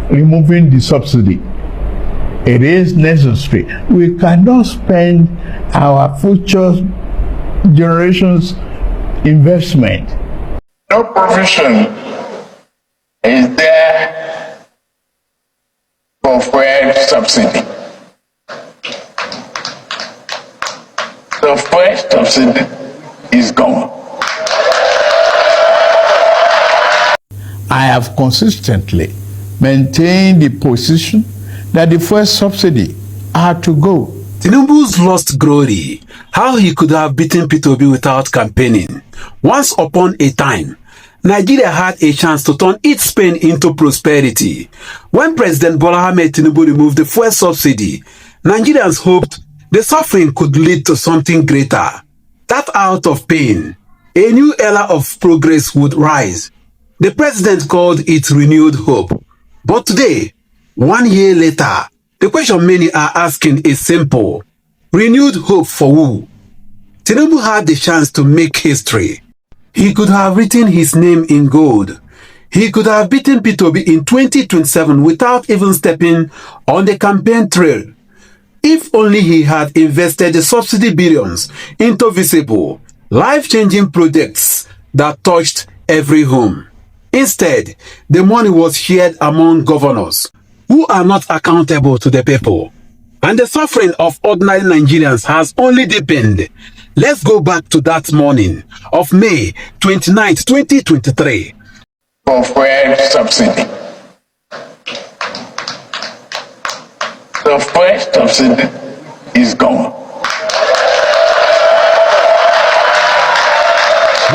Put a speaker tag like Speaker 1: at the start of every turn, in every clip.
Speaker 1: removing the subsidy. It is necessary. We cannot spend our future generations' investment.
Speaker 2: No provision is there for fuel subsidy. The first subsidy is gone.
Speaker 1: I have consistently maintained the position that the first subsidy had to go.
Speaker 3: Tinubu's lost glory, how he could have beaten Peter Obi without campaigning. Once upon a time, Nigeria had a chance to turn its pain into prosperity. When President Bola Ahmed Tinubu removed the fuel subsidy, Nigerians hoped the suffering could lead to something greater. That out of pain, a new era of progress would rise. The president called it renewed hope. But today, 1 year later, the question many are asking is simple. Renewed hope for who? Tinubu had the chance to make history. He could have written his name in gold. He could have beaten Peter Obi in 2027 without even stepping on the campaign trail. If only he had invested the subsidy billions into visible, life-changing projects that touched every home. Instead, the money was shared among governors who are not accountable to the people. And the suffering of ordinary Nigerians has only deepened. Let's go back to that morning of May 29, 2023.
Speaker 2: For fuel subsidy. The first subsidy is gone.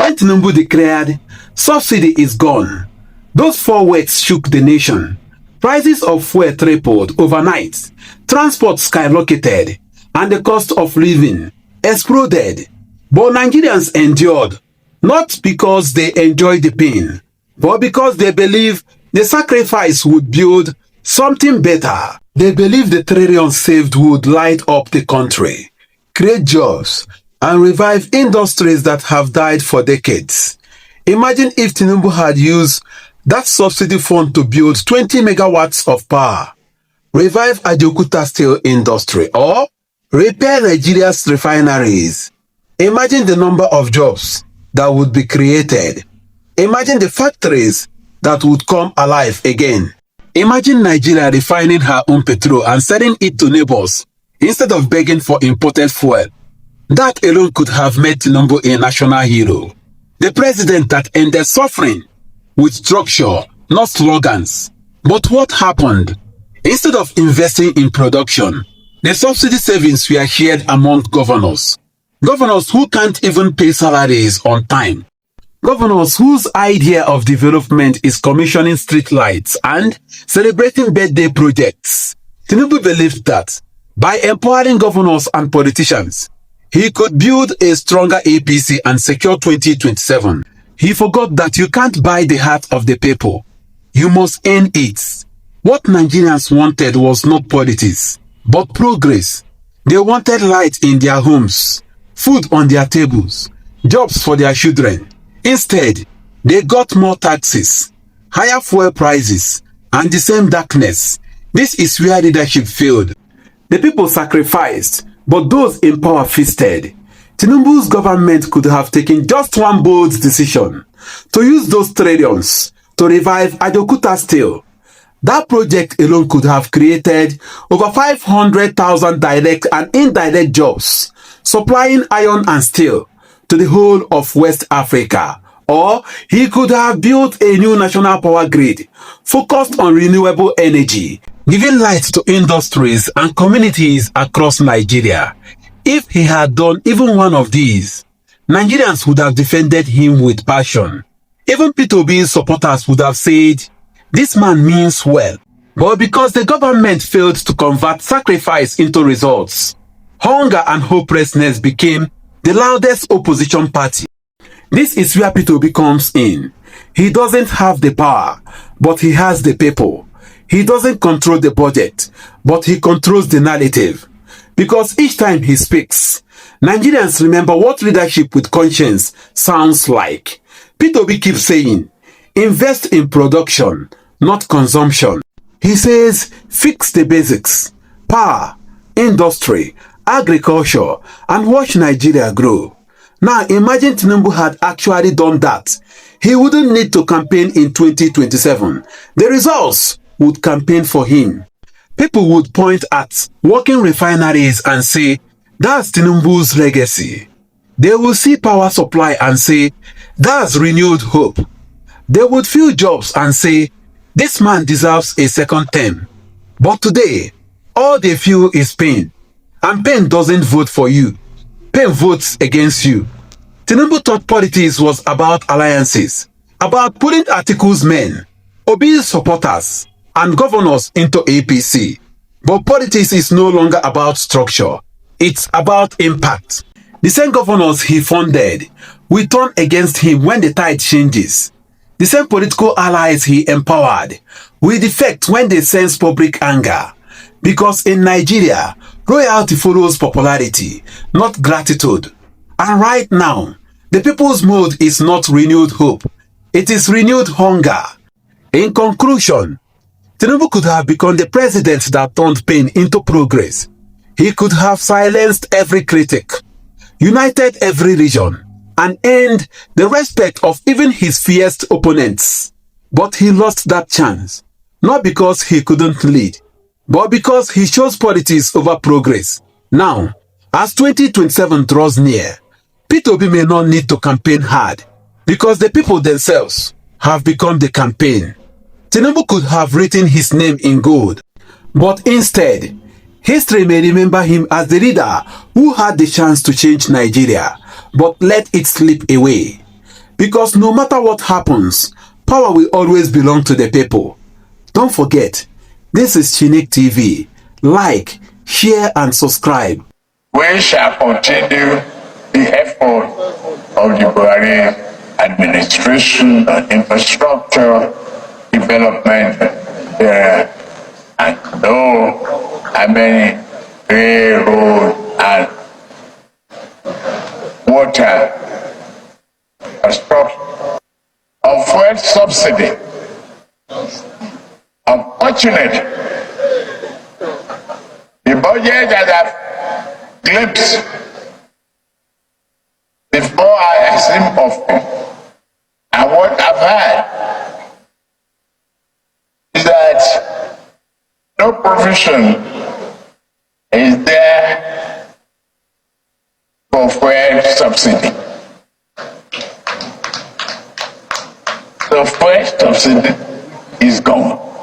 Speaker 3: When Tinubu declared, subsidy is gone, those 4 words shook the nation. Prices of fuel tripled overnight, transport skyrocketed, and the cost of living exploded. But Nigerians endured, not because they enjoyed the pain, but because they believe the sacrifice would build something better. They believe the trillions saved would light up the country, create jobs, and revive industries that have died for decades. Imagine if Tinubu had used that subsidy fund to build 20 megawatts of power, revive Ajaokuta Steel industry, or repair Nigeria's refineries. Imagine the number of jobs that would be created. Imagine the factories that would come alive again. Imagine Nigeria refining her own petrol and selling it to neighbors instead of begging for imported fuel. That alone could have made Tinubu a national hero. The president that ended suffering with structure, not slogans. But what happened? Instead of investing in production, the subsidy savings were shared among governors. Governors who can't even pay salaries on time. Governors whose idea of development is commissioning street lights and celebrating birthday projects. Tinubu believed that by empowering governors and politicians, he could build a stronger APC and secure 2027. He forgot that you can't buy the heart of the people. You must earn it. What Nigerians wanted was not politics, but progress. They wanted light in their homes, food on their tables, jobs for their children. Instead, they got more taxes, higher fuel prices, and the same darkness. This is where leadership failed. The people sacrificed, but those in power feasted. Tinubu's government could have taken just one bold decision to use those trillions to revive Ajaokuta Steel. That project alone could have created over 500,000 direct and indirect jobs, supplying iron and steel to the whole of West Africa. Or he could have built a new national power grid focused on renewable energy, giving light to industries and communities across Nigeria. If he had done even one of these, Nigerians would have defended him with passion. Even Peter Obi's supporters would have said, this man means well. But because the government failed to convert sacrifice into results, hunger and hopelessness became the loudest opposition party. This is where Peter Obi comes in. He doesn't have the power, but he has the people. He doesn't control the budget, but he controls the narrative. Because each time he speaks, Nigerians remember what leadership with conscience sounds like. Peter Obi keeps saying, invest in production, not consumption. He says, fix the basics, power, industry, agriculture, and watch Nigeria grow. Now imagine Tinubu had actually done that. He wouldn't need to campaign in 2027. The results would campaign for him. People would point at working refineries and say, that's Tinubu's legacy. They will see power supply and say, that's renewed hope. They would fill jobs and say, this man deserves a second term. But today, all they feel is pain. And pain doesn't vote for you. Pain votes against you. Tinubu thought politics was about alliances, about putting Atiku's men, Obi's supporters, and governors into APC. But politics is no longer about structure. It's about impact. The same governors he funded will turn against him when the tide changes. The same political allies he empowered will defect when they sense public anger. Because in Nigeria, royalty follows popularity, not gratitude. And right now, the people's mood is not renewed hope. It is renewed hunger. In conclusion, Tinubu could have become the president that turned pain into progress. He could have silenced every critic, united every region, and earned the respect of even his fiercest opponents. But he lost that chance, not because he couldn't lead, but because he chose politics over progress. Now, as 2027 draws near, Peter Obi may not need to campaign hard, because the people themselves have become the campaign. Tinubu could have written his name in gold, but instead, history may remember him as the leader who had the chance to change Nigeria, but let it slip away. Because no matter what happens, power will always belong to the people. Don't forget, this is Chinick TV. Like, share, and subscribe.
Speaker 2: We shall continue the effort of the Buhari administration on infrastructure development area, and know how many railroad and water construction of fuel subsidy. Unfortunately, the budget that I've glimpsed before I assumed office and what I've heard is that no provision is there for fuel subsidy. The fuel subsidy is gone.